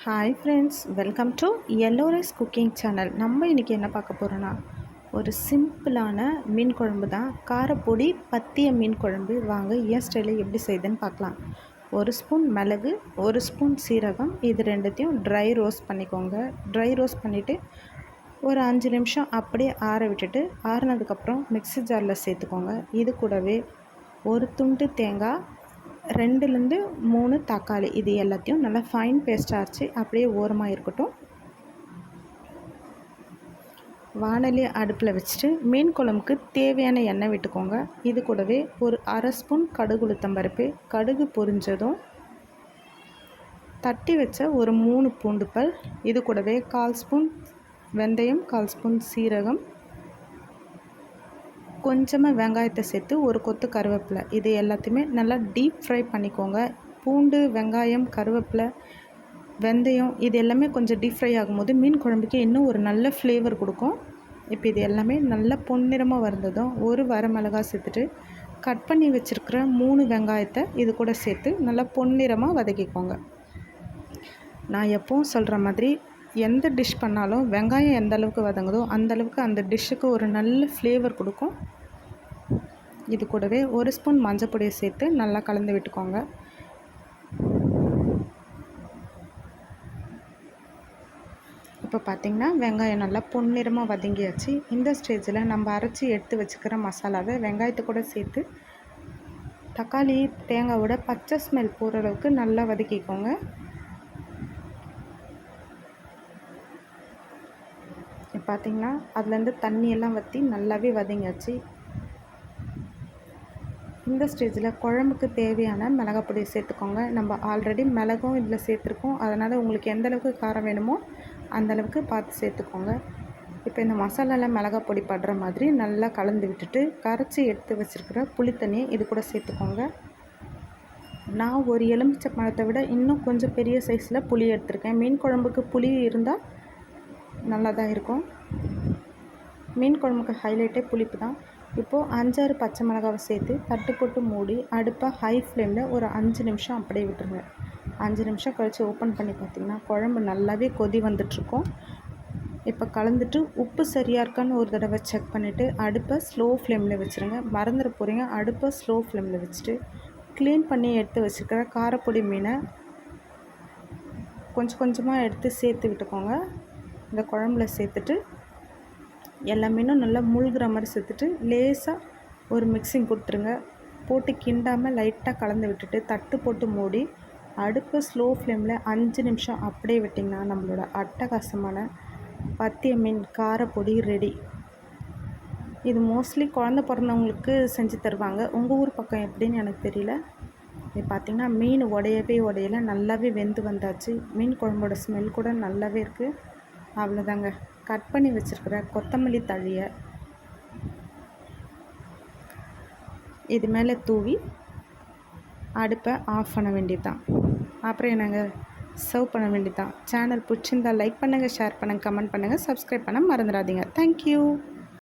Hi friends, welcome to yellow rice cooking channel. நம்ம இன்றைக்கி என்ன பார்க்க போகிறோன்னா, ஒரு சிம்பிளான மீன் குழம்பு தான். காரப்பொடி பத்திய மீன் குழம்பு. வாங்க என் ஸ்டைலில் எப்படி செய்யுதுன்னு பார்க்கலாம். ஒரு ஸ்பூன் மிளகு, ஒரு ஸ்பூன் சீரகம், இது ரெண்டுத்தையும் ட்ரை ரோஸ்ட் பண்ணிக்கோங்க. ட்ரை ரோஸ்ட் பண்ணிவிட்டு ஒரு 5 நிமிஷம் அப்படியே ஆற விட்டுட்டு, ஆறுனதுக்கப்புறம் மிக்ஸி ஜாரில் சேர்த்துக்கோங்க. இது கூடவே ஒரு துண்டு தேங்காய், 2லேருந்து 3 தக்காளி, இது எல்லாத்தையும் நல்லா ஃபைன் பேஸ்ட்டாக அரைச்சி அப்படியே ஓரமாக இருக்கட்டும். வாணலி அடுப்பில் வச்சுட்டு மீன் குழம்புக்கு தேவையான எண்ணெய் விட்டுக்கோங்க. இது கூடவே ஒரு அரை ஸ்பூன் கடுகு உளுத்தம்பருப்பு. கடுகு பொரிஞ்சதும் தட்டி வச்ச ஒரு 3 பூண்டு பல், இது கூடவே 1/4 ஸ்பூன் வெந்தயம், 1/4 ஸ்பூன் சீரகம், கொஞ்சமாக வெங்காயத்தை சேர்த்து ஒரு கொத்து கருவேப்பிலை, இது எல்லாத்தையுமே நல்லா டீப் ஃப்ரை பண்ணிக்கோங்க. பூண்டு, வெங்காயம், கருவேப்பிலை, வெந்தயம் இது எல்லாமே கொஞ்சம் டீப் ஃப்ரை ஆகும்போது மீன் குழம்புக்கு இன்னும் ஒரு நல்ல ஃப்ளேவர் கொடுக்கும். இப்போ இது எல்லாமே நல்லா பொன்னிறமாக வந்ததும் ஒரு வரமிளகாய் சேர்த்துட்டு கட் பண்ணி வச்சுருக்கிற 3 வெங்காயத்தை இது கூட சேர்த்து நல்லா பொன்னிறமாக வதக்கிக்கோங்க. நான் எப்பவும் சொல்கிற மாதிரி எந்த டிஷ் பண்ணாலும் வெங்காயம் எந்த அளவுக்கு வதங்குதோ அந்தளவுக்கு அந்த டிஷ்ஷுக்கு ஒரு நல்ல ஃப்ளேவர் கொடுக்கும். இது கூடவே ஒரு ஸ்பூன் மஞ்சள் பொடியை சேர்த்து நல்லா கலந்து விட்டுக்கோங்க. இப்போ பார்த்திங்கன்னா வெங்காயம் நல்லா பொன்னிறமாக வதங்கியாச்சு. இந்த ஸ்டேஜில் நம்ம அரைச்சி எடுத்து வச்சுக்கிற மசாலாவை வெங்காயத்தை கூட சேர்த்து தக்காளி, தேங்காயோட பச்சை ஸ்மெல் போகிற அளவுக்கு நல்லா வதக்கிக்கோங்க. பார்த்திங்கன்னா அதுலேருந்து தண்ணியெல்லாம் வற்றி நல்லாவே வதங்கியாச்சு. இந்த ஸ்டேஜில் குழம்புக்கு தேவையான மிளகாய் பொடியை சேர்த்துக்கோங்க. நம்ம ஆல்ரெடி மிளகும் இதில் சேர்த்துருக்கோம், அதனால் உங்களுக்கு எந்த அளவுக்கு காரம் வேணுமோ அந்தளவுக்கு பார்த்து சேர்த்துக்கோங்க. இப்போ இந்த மசாலாவில் மிளகாய் பொடி படுற மாதிரி நல்லா கலந்து விட்டுட்டு கரைச்சி எடுத்து வச்சுருக்கிற புளி தண்ணியை இது கூட சேர்த்துக்கோங்க. நான் ஒரு எலுமிச்சை பழத்தை விட இன்னும் கொஞ்சம் பெரிய சைஸில் புளி எடுத்திருக்கேன். மீன் குழம்புக்கு புளி இருந்தால் நல்லா தான் இருக்கும். மீன் குழம்புக்கு ஹைலைட்டே புளிப்பு தான். இப்போது 5-6 பச்சை மிளகாவை சேர்த்து தட்டு போட்டு மூடி அடுப்பை ஹை ஃப்ளேமில் ஒரு 5 நிமிஷம் அப்படியே விட்டுருங்க. 5 நிமிஷம் கழித்து ஓப்பன் பண்ணி பார்த்திங்கன்னா குழம்பு நல்லாவே கொதி வந்துட்டுருக்கும். இப்போ கலந்துட்டு உப்பு சரியாக இருக்கான்னு ஒரு தடவை செக் பண்ணிவிட்டு அடுப்பை ஸ்லோ ஃப்ளேமில் வச்சுருங்க. மறந்துட போகிறீங்க. அடுப்பை ஸ்லோ ஃப்ளேமில் வச்சுட்டு க்ளீன் பண்ணி எடுத்து வச்சுருக்கிற காரப்பொடி மீனை கொஞ்சம் கொஞ்சமாக எடுத்து சேர்த்து விட்டுக்கோங்க. இந்த குழம்புல சேர்த்துட்டு எல்லா மீனும் நல்லா மூழ்கிற மாதிரி சேர்த்துட்டு லேசாக ஒரு மிக்சிங் கொடுத்துருங்க. போட்டு கிண்டாமல் லைட்டாக கலந்து விட்டுட்டு தட்டு போட்டு மூடி அடுப்பு ஸ்லோ ஃப்ளேமில் 5 நிமிஷம் அப்படியே விட்டிங்கன்னா நம்மளோட அட்டகாசமான பத்திய மீன் காரப்பொடி ரெடி. இது மோஸ்ட்லி குழந்த பிறந்தவங்களுக்கு செஞ்சு தருவாங்க. உங்கள் ஊர் பக்கம் எப்படின்னு எனக்கு தெரியல. இது பார்த்திங்கன்னா மீன் உடையலை, நல்லாவே வெந்து வந்தாச்சு. மீன் குழம்போட ஸ்மெல் கூட நல்லாவே இருக்குது. அவ்வளோதாங்க. கட் பண்ணி வச்சுருக்கிற கொத்தமல்லி தழையை இது மேலே தூவி அடுப்பை ஆஃப் பண்ண வேண்டியது தான். அப்புறம் என்னங்க, சர்வ் பண்ண வேண்டியது தான். சேனல் பிடிச்சிருந்தால் லைக் பண்ணுங்கள், ஷேர் பண்ணுங்கள், கமெண்ட் பண்ணுங்கள், சப்ஸ்கிரைப் பண்ண மறந்துடாதீங்க. தேங்க்யூ.